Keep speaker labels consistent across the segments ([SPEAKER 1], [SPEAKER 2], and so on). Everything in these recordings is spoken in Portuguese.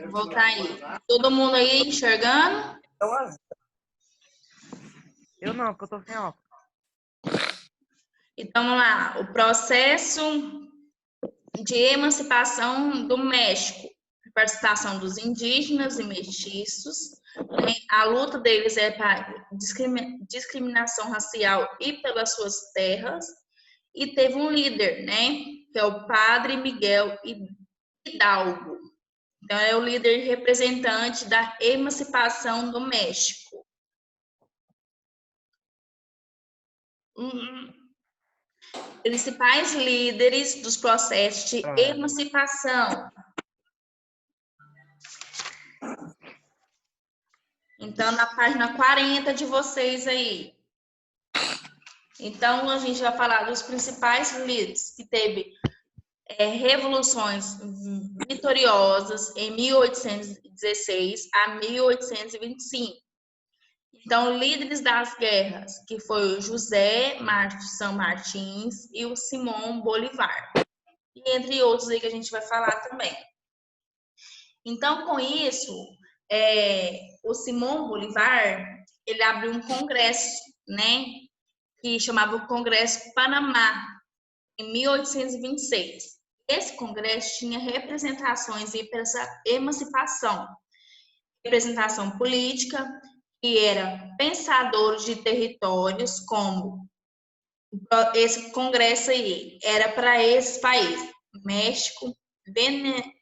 [SPEAKER 1] Vou voltar aí. Todo mundo aí enxergando?
[SPEAKER 2] Eu não, porque eu tô sem óculos.
[SPEAKER 1] Então, vamos lá. O processo de emancipação do México. A participação dos indígenas e mestiços. Né? A luta deles é para discriminação racial e pelas suas terras. E teve um líder, né? Que é o Padre Miguel Hidalgo. Então, é o líder representante da emancipação do México. Principais líderes dos processos de emancipação. Então, na página 40 de vocês aí. Então, a gente vai falar dos principais líderes que teve revoluções vitoriosas em 1816 a 1825. Então, líderes das guerras, que foi o José San Martins e o Simão Bolivar. E entre outros aí que a gente vai falar também. Então, com isso, o Simão Bolivar, ele abriu um congresso, né, que chamava o Congresso Panamá, em 1826. Esse congresso tinha representações para essa emancipação, representação política, que era pensadores de territórios, como esse congresso aí, era para esses países, México,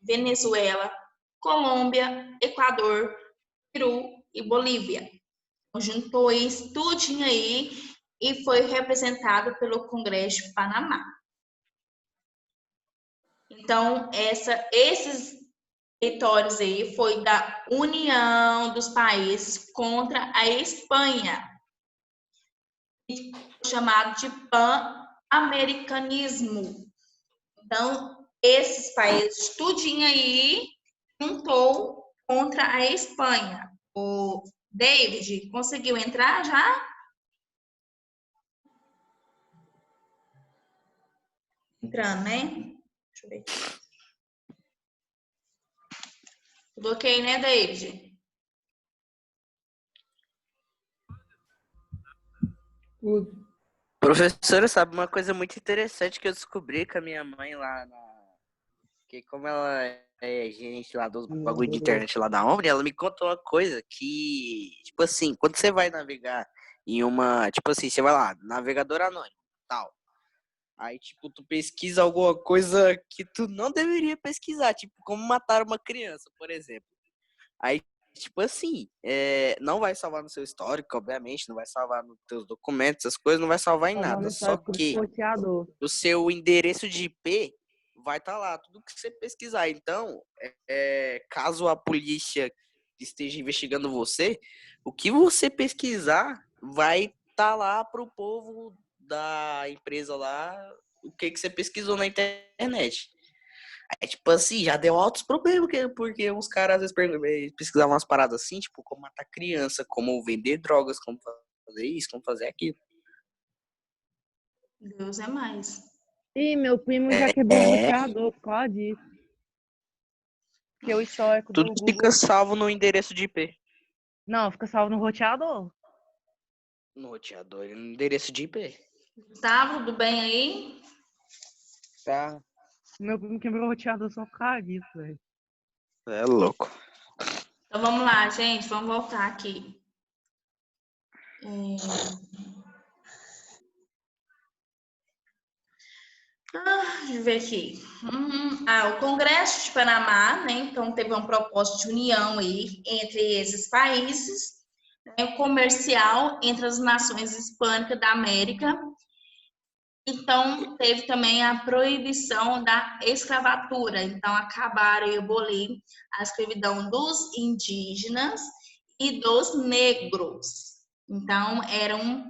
[SPEAKER 1] Venezuela, Colômbia, Equador, Peru e Bolívia. Juntou isso tudinho aí e foi representado pelo Congresso Panamá. Então, esses territórios aí foi da união dos países contra a Espanha, chamado de pan-americanismo. Então, esses países tudinho aí juntou contra a Espanha. O David, conseguiu entrar já? Entrando, né? Deixa eu ver aqui. Tudo ok, né, David?
[SPEAKER 3] Tudo.
[SPEAKER 4] Professora, sabe uma coisa muito interessante que eu descobri com a minha mãe lá que como ela é gente lá dos bagulho de internet lá da Omni, ela me contou uma coisa que, tipo assim, quando você vai navegar em uma, tipo assim, você vai lá, navegador anônimo, tal. Aí, tipo, tu pesquisa alguma coisa que tu não deveria pesquisar, tipo, como matar uma criança, por exemplo. Aí, tipo assim, não vai salvar no seu histórico, obviamente, não vai salvar nos teus documentos, essas coisas, não vai salvar em nada. Só que o seu endereço de IP vai estar lá, tudo que você pesquisar. Então, caso a polícia esteja investigando você, o que você pesquisar vai estar lá pro povo da empresa lá, o que você pesquisou na internet. Tipo assim, já deu altos problemas, porque os caras às vezes pesquisavam umas paradas assim, tipo, como matar criança, como vender drogas, como fazer isso, como fazer aquilo.
[SPEAKER 1] Deus é mais.
[SPEAKER 2] Ih, meu primo já quebrou o roteador por causa disso. Porque o histórico do
[SPEAKER 4] Tudo
[SPEAKER 2] Google...
[SPEAKER 4] fica salvo no endereço de IP.
[SPEAKER 2] Não, fica salvo no roteador.
[SPEAKER 4] No roteador, no endereço de IP.
[SPEAKER 1] Tá, tudo bem aí?
[SPEAKER 4] Tá.
[SPEAKER 2] Meu primo quebrou o roteador só por causa disso, velho.
[SPEAKER 4] É louco.
[SPEAKER 1] Então vamos lá, gente, vamos voltar aqui. Deixa eu ver aqui. O Congresso de Panamá, né? Então teve um propósito de união aí entre esses países, né, comercial entre as nações hispânicas da América. Então teve também a proibição da escravatura. Então acabaram e abolir a escravidão dos indígenas e dos negros. Então era um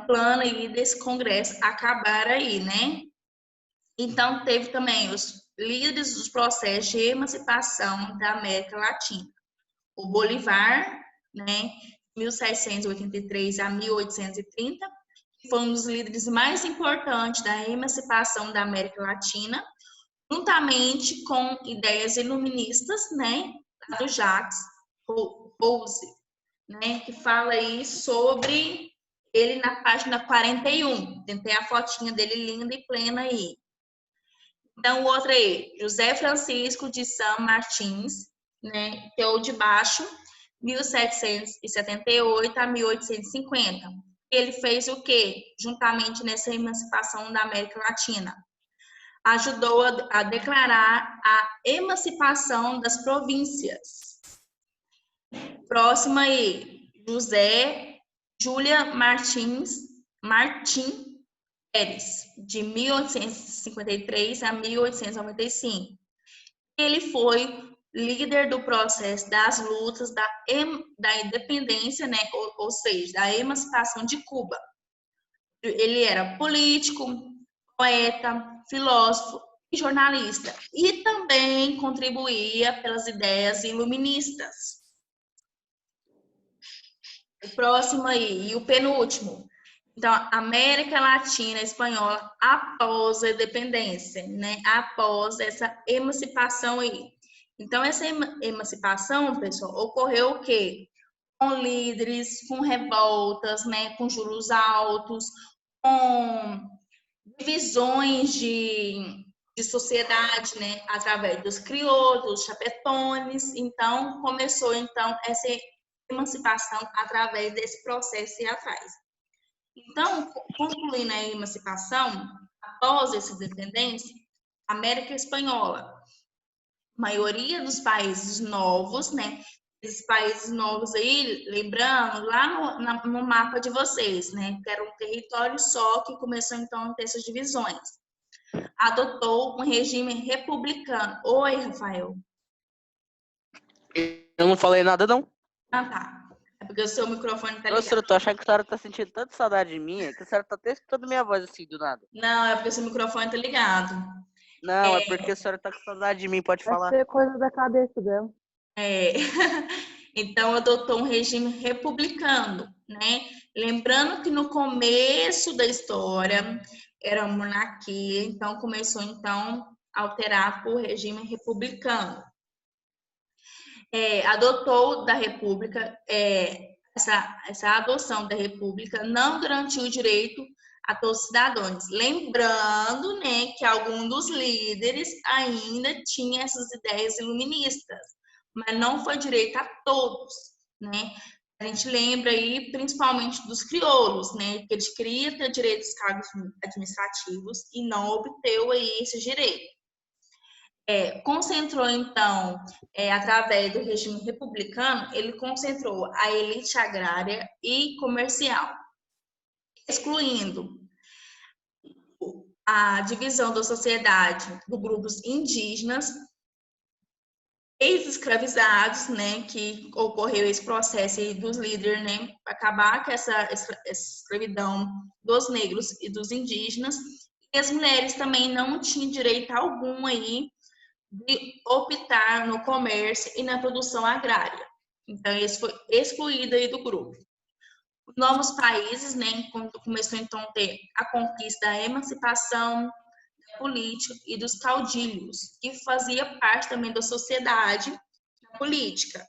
[SPEAKER 1] plano aí desse Congresso acabar aí, né? Então, teve também os líderes dos processos de emancipação da América Latina. O Bolivar, né, 1783 a 1830, que foi um dos líderes mais importantes da emancipação da América Latina. juntamente com ideias iluministas, né, do Jacques Rousse, né, que fala aí sobre ele na página 41. Tem a fotinha dele linda e plena aí. Então, o outro aí, José Francisco de São Martins, né, que é o de baixo, 1778 a 1850. Ele fez o quê? Juntamente nessa emancipação da América Latina. Ajudou a declarar a emancipação das províncias. Próximo aí, Júlia Martim Pérez, de 1853 a 1895. Ele foi líder do processo das lutas da independência, né, ou seja, da emancipação de Cuba. Ele era político, poeta, filósofo e jornalista, e também contribuía pelas ideias iluministas. O próximo aí, e o penúltimo. Então, América Latina Espanhola após a independência, né? Após essa emancipação aí. Então, essa emancipação, pessoal, ocorreu o quê? Com líderes, com revoltas, né? Com juros altos, com divisões de sociedade, né? Através dos crioulos, dos chapetones. Então, começou então essa emancipação através desse processo e atrás. Então, concluindo a emancipação, após essa independência, América Espanhola, maioria dos países novos, né? Esses países novos aí, lembrando, lá no mapa de vocês, né? Que era um território só que começou então a ter essas divisões. Adotou um regime republicano. Oi, Rafael.
[SPEAKER 4] Eu não falei nada, não.
[SPEAKER 1] Ah, tá. É porque o seu microfone tá ligado.
[SPEAKER 4] Nossa, eu tô achando que a senhora tá sentindo tanta saudade de mim, que a senhora tá até escutando minha voz assim, do nada.
[SPEAKER 1] Não, é porque o seu microfone tá ligado.
[SPEAKER 4] Não, é porque a senhora tá com saudade de mim, pode falar.
[SPEAKER 2] Vai ser coisa da cabeça dela.
[SPEAKER 1] É. Então, adotou um regime republicano, né? Lembrando que no começo da história era uma monarquia, então começou então a alterar para o regime republicano. Adotou da república, essa adoção da república não garantiu o direito a todos os cidadãos. Lembrando, né, que alguns dos líderes ainda tinham essas ideias iluministas, mas não foi direito a todos, né? A gente lembra aí principalmente dos crioulos, né, que eles queriam ter direito aos cargos administrativos e não obteve aí esse direito. Concentrou, então, através do regime republicano, ele concentrou a elite agrária e comercial, excluindo a divisão da sociedade por grupos indígenas, ex-escravizados, né, que ocorreu esse processo aí dos líderes, né, para acabar com essa escravidão dos negros e dos indígenas. E as mulheres também não tinham direito algum aí de optar no comércio e na produção agrária. Então, esse foi excluído aí do grupo. Os novos países, né, quando começou então a ter a conquista da emancipação da política e dos caudilhos, que fazia parte também da sociedade política.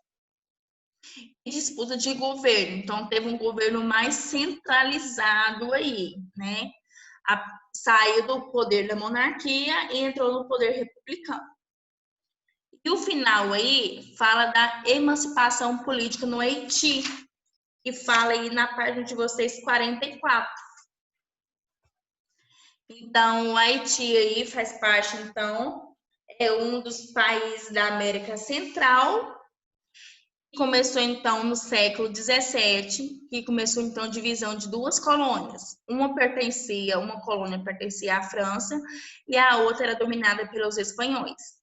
[SPEAKER 1] E disputa de governo. Então, teve um governo mais centralizado aí, né? Saiu do poder da monarquia e entrou no poder republicano. E o final aí fala da emancipação política no Haiti, que fala aí na página de vocês 44. Então, o Haiti aí faz parte, então, é um dos países da América Central. Começou, então, no século 17, que começou, então, a divisão de duas colônias. Uma colônia pertencia à França e a outra era dominada pelos espanhóis.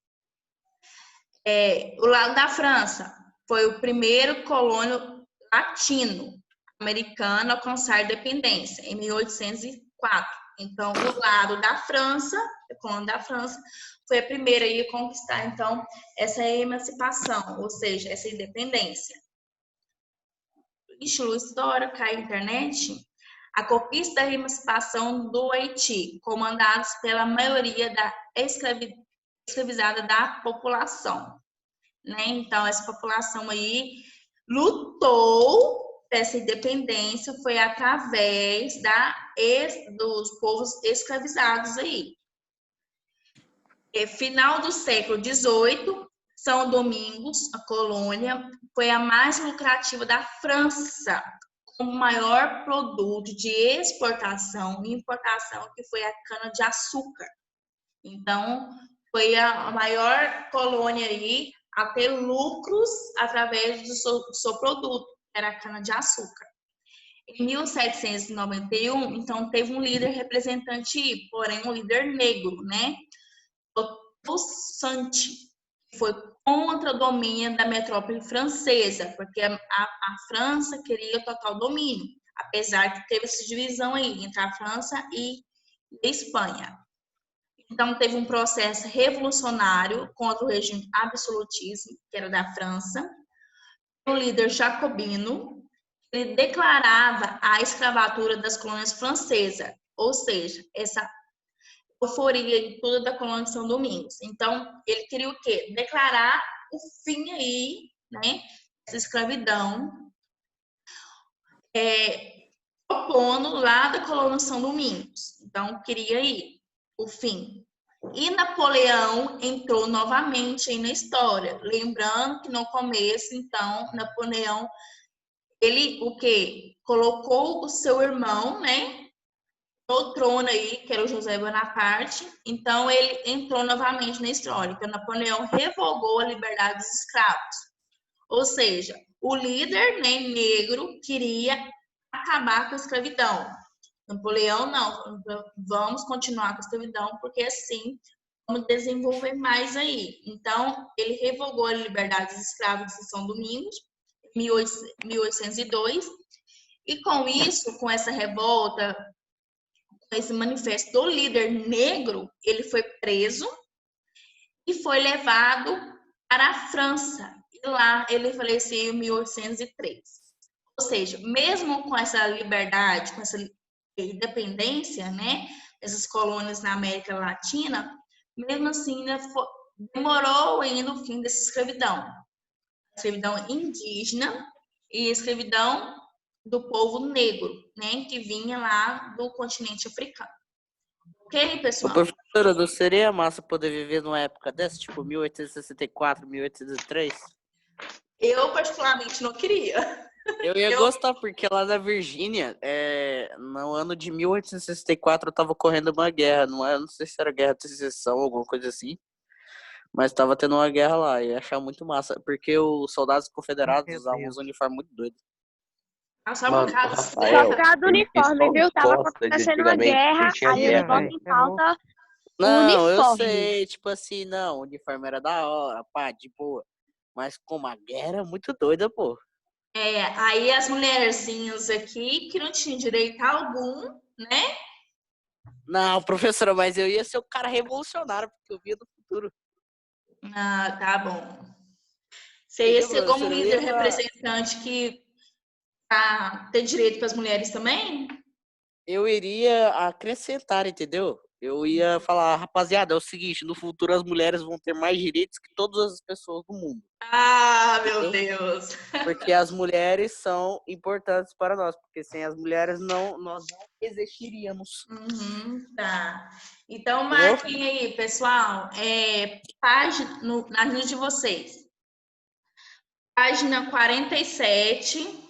[SPEAKER 1] O lado da França foi o primeiro colônia latino-americano a alcançar independência, em 1804. Então, o lado da França, a colônia da França, foi a primeira a conquistar, então, essa emancipação, ou seja, essa independência. Estilo história, cai a internet, a conquista da emancipação do Haiti, comandados pela maioria da escravizada da população, né? Então, essa população aí lutou essa independência foi através dos povos escravizados aí. Final do século XVIII, São Domingos, a colônia, foi a mais lucrativa da França, como maior produto de exportação e importação, que foi a cana-de-açúcar. Então, foi a maior colônia aí a ter lucros através do seu produto, que era a cana-de-açúcar. Em 1791, então, teve um líder representante, porém um líder negro, né? O Santi, que foi contra o domínio da metrópole francesa, porque a França queria total domínio, apesar que teve essa divisão aí entre a França e a Espanha. Então, teve um processo revolucionário contra o regime absolutista, que era da França. O líder jacobino, ele declarava a escravatura das colônias francesas, ou seja, essa euforia toda da colônia de São Domingos. Então, ele queria o quê? Declarar o fim aí, né, dessa escravidão, opondo lá da colônia de São Domingos. Então, queria aí o fim. E Napoleão entrou novamente aí na história, lembrando que no começo, então, Napoleão, ele o quê? Colocou o seu irmão, né, no trono aí, que era o José Bonaparte, então ele entrou novamente na história, então Napoleão revogou a liberdade dos escravos, ou seja, o líder, né, negro queria acabar com a escravidão. Napoleão não, vamos continuar com a escravidão, porque assim vamos desenvolver mais aí. Então, ele revogou a liberdade dos escravos de São Domingos, em 1802, e com isso, com essa revolta, com esse manifesto do líder negro, ele foi preso e foi levado para a França. E lá ele faleceu em 1803. Ou seja, mesmo com essa liberdade, com essa independência, né, essas colônias na América Latina, mesmo assim, demorou ainda o fim dessa escravidão. Escravidão indígena e escravidão do povo negro, né, que vinha lá do continente africano. Ok,
[SPEAKER 4] Ô,
[SPEAKER 1] pessoal?
[SPEAKER 4] professora, não seria massa poder viver numa época dessa, tipo 1864, 1803?
[SPEAKER 1] Eu, particularmente, não queria.
[SPEAKER 4] Eu ia gostar, porque lá na Virgínia, no ano de 1864, tava ocorrendo uma guerra, não sei se era guerra de secessão, alguma coisa assim, mas tava tendo uma guerra lá, e eu ia achar muito massa, porque os soldados confederados
[SPEAKER 2] Meu
[SPEAKER 4] usavam
[SPEAKER 2] Deus.
[SPEAKER 4] uns uniformes muito doidos.
[SPEAKER 1] Só
[SPEAKER 3] Mano,
[SPEAKER 1] por
[SPEAKER 3] o
[SPEAKER 1] causa
[SPEAKER 3] Rafael,
[SPEAKER 5] Trocado o
[SPEAKER 3] ele
[SPEAKER 5] uniforme,
[SPEAKER 3] só
[SPEAKER 5] viu? Tava
[SPEAKER 3] gosta de
[SPEAKER 5] acontecendo uma
[SPEAKER 3] antigamente
[SPEAKER 5] guerra,
[SPEAKER 3] porque tinha
[SPEAKER 5] aí ele
[SPEAKER 3] guerra.
[SPEAKER 5] bota em pauta o
[SPEAKER 4] Não, eu
[SPEAKER 5] uniforme.
[SPEAKER 4] sei, tipo assim, não, o uniforme era da hora, pá, de boa, mas como a guerra era muito doida, pô.
[SPEAKER 1] aí as mulherzinhas aqui que não tinham direito algum, né?
[SPEAKER 4] Não, professora, mas eu ia ser o cara revolucionário, porque eu via do futuro.
[SPEAKER 1] Ah, tá bom. Você ia
[SPEAKER 4] Entendeu,
[SPEAKER 1] ser como
[SPEAKER 4] professora? Eu
[SPEAKER 1] líder
[SPEAKER 4] ia...
[SPEAKER 1] representante que ter direito para as mulheres também?
[SPEAKER 4] Eu iria acrescentar, entendeu? Eu ia falar, rapaziada, é o seguinte, no futuro as mulheres vão ter mais direitos que todas as pessoas do mundo.
[SPEAKER 1] Ah, meu
[SPEAKER 4] Entendeu?
[SPEAKER 1] Deus.
[SPEAKER 4] Porque as mulheres são importantes para nós, porque sem as mulheres nós não existiríamos.
[SPEAKER 1] Tá. Então,
[SPEAKER 4] Entendeu?
[SPEAKER 1] marquem aí, pessoal, página, na lista de vocês. Página 47,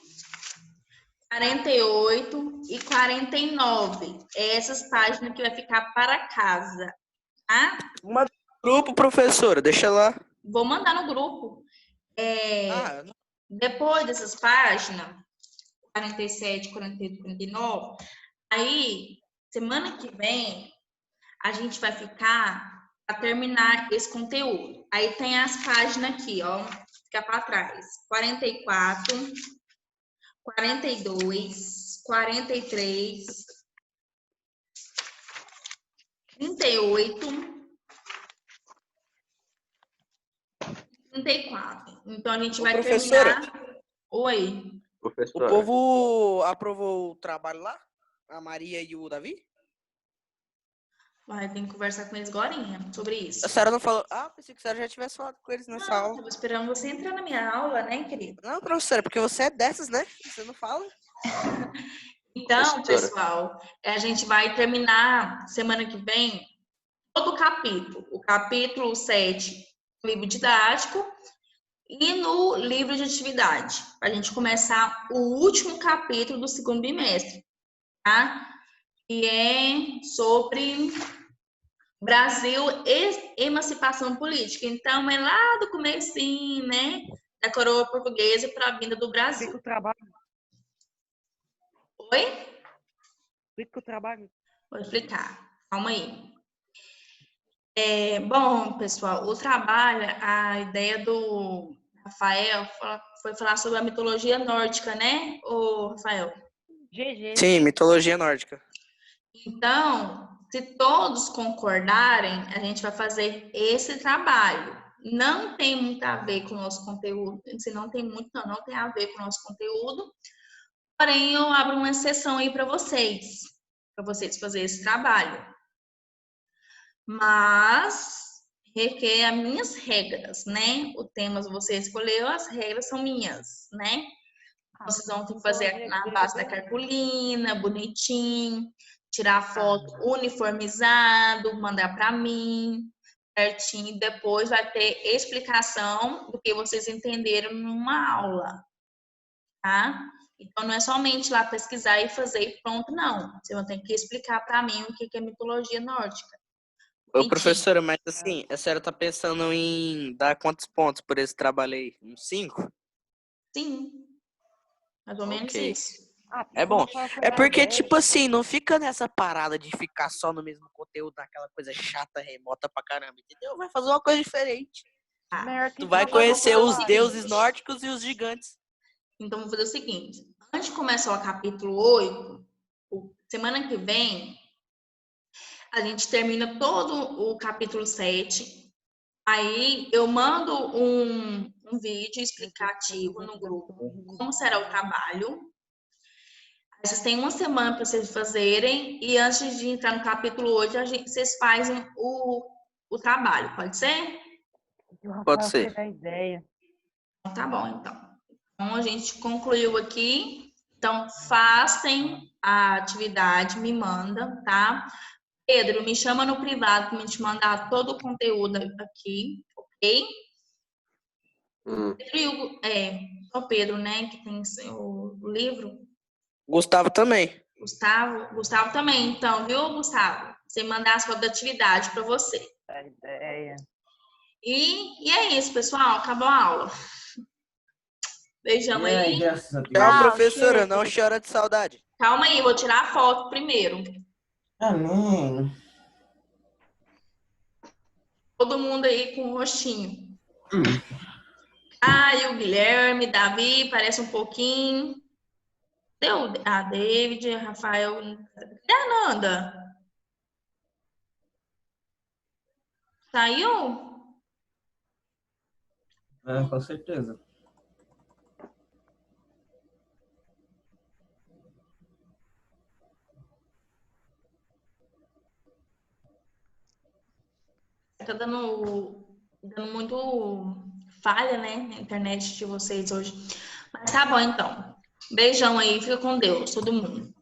[SPEAKER 1] 48 e 49. Essas páginas que vai ficar para casa, tá?
[SPEAKER 4] Uma do grupo, professora, deixa lá.
[SPEAKER 1] Vou mandar no grupo.
[SPEAKER 4] Ah,
[SPEAKER 1] Depois dessas páginas, 47, 48, 49, aí, semana que vem, a gente vai ficar para terminar esse conteúdo. Aí tem as páginas aqui, ó, fica para trás. 44, 42, 43, 38, 34. Então a gente
[SPEAKER 4] ô,
[SPEAKER 1] vai
[SPEAKER 4] professora,
[SPEAKER 1] terminar. Oi.
[SPEAKER 4] o
[SPEAKER 3] Professora,
[SPEAKER 4] povo aprovou o trabalho lá? A Maria e o Davi?
[SPEAKER 1] Vai ter que conversar com eles agorinha sobre isso.
[SPEAKER 4] A senhora não falou. Ah, pensei que a senhora já tivesse falado com eles nessa
[SPEAKER 1] Não,
[SPEAKER 4] aula.
[SPEAKER 1] tava esperando você entrar na minha aula, né, querido?
[SPEAKER 4] Não, professora, porque você é dessas, né? Você não fala.
[SPEAKER 1] Então,
[SPEAKER 4] Professora.
[SPEAKER 1] pessoal, a gente vai terminar semana que vem todo o capítulo. O capítulo 7, livro didático, e no livro de atividade. Para a gente começar o último capítulo do segundo bimestre, tá? Que é sobre Brasil e emancipação política. Então, é lá do comecinho, né? Da coroa portuguesa para a vinda do Brasil.
[SPEAKER 2] Fica o trabalho.
[SPEAKER 1] Oi?
[SPEAKER 2] Fica o trabalho.
[SPEAKER 1] Vou explicar. Calma aí. Bom, pessoal, o trabalho, a ideia do Rafael foi falar sobre a mitologia nórdica, né, ô Rafael?
[SPEAKER 2] GG.
[SPEAKER 4] Sim, mitologia nórdica.
[SPEAKER 1] Então, se todos concordarem, a gente vai fazer esse trabalho. Não tem muito a ver com o nosso conteúdo, se não tem muito, não tem a ver com o nosso conteúdo, porém eu abro uma exceção aí para vocês fazerem esse trabalho. Mas requer as minhas regras, né? O tema você escolheu, as regras são minhas, né? Vocês vão ter que fazer na base da cartolina, bonitinho, tirar foto uniformizado, mandar para mim, certinho. Depois vai ter explicação do que vocês entenderam numa aula, tá? Então, não é somente lá pesquisar e fazer e pronto, não. Você vai ter que explicar para mim o que é mitologia nórdica.
[SPEAKER 4] Ô, professora, mas assim, a senhora tá pensando em dar quantos pontos por esse trabalho aí? Uns 5?
[SPEAKER 1] Sim, mais ou menos
[SPEAKER 4] Ok.
[SPEAKER 1] isso.
[SPEAKER 4] É bom. É porque, tipo assim, não fica nessa parada de ficar só no mesmo conteúdo, naquela coisa chata, remota pra caramba, entendeu? Vai fazer uma coisa diferente. Tu vai conhecer os deuses nórdicos e os gigantes.
[SPEAKER 1] Então, vou fazer o seguinte. Antes de começar o capítulo 8, semana que vem, a gente termina todo o capítulo 7. Aí, eu mando um vídeo explicativo no grupo, como será o trabalho. Aí, vocês têm uma semana para vocês fazerem. E antes de entrar no capítulo 8, vocês fazem o trabalho. Pode ser?
[SPEAKER 4] Pode ser.
[SPEAKER 2] Ideia.
[SPEAKER 1] Tá bom, então. Então, a gente concluiu aqui. Então, façam a atividade, me manda, tá? Pedro, me chama no privado para me te mandar todo o conteúdo aqui, ok? Pedro, só o Pedro, né, que tem o livro.
[SPEAKER 4] Gustavo também.
[SPEAKER 1] Gustavo também, então, viu, Gustavo? Você mandar as fotos da atividade para você.
[SPEAKER 2] Ideia.
[SPEAKER 1] E é isso, pessoal. Acabou a aula. Beijão aí.
[SPEAKER 4] Tchau, professora. Não chora de saudade.
[SPEAKER 1] Calma aí, vou tirar a foto primeiro.
[SPEAKER 3] Amém.
[SPEAKER 1] Todo mundo aí com o rostinho. E o Guilherme, Davi, parece um pouquinho. Deu a David, Rafael. Cadê a Nanda? Saiu?
[SPEAKER 3] Com certeza.
[SPEAKER 1] Tá dando muito falha, né, na internet de vocês hoje. Mas tá bom, então. Beijão aí, fica com Deus, todo mundo.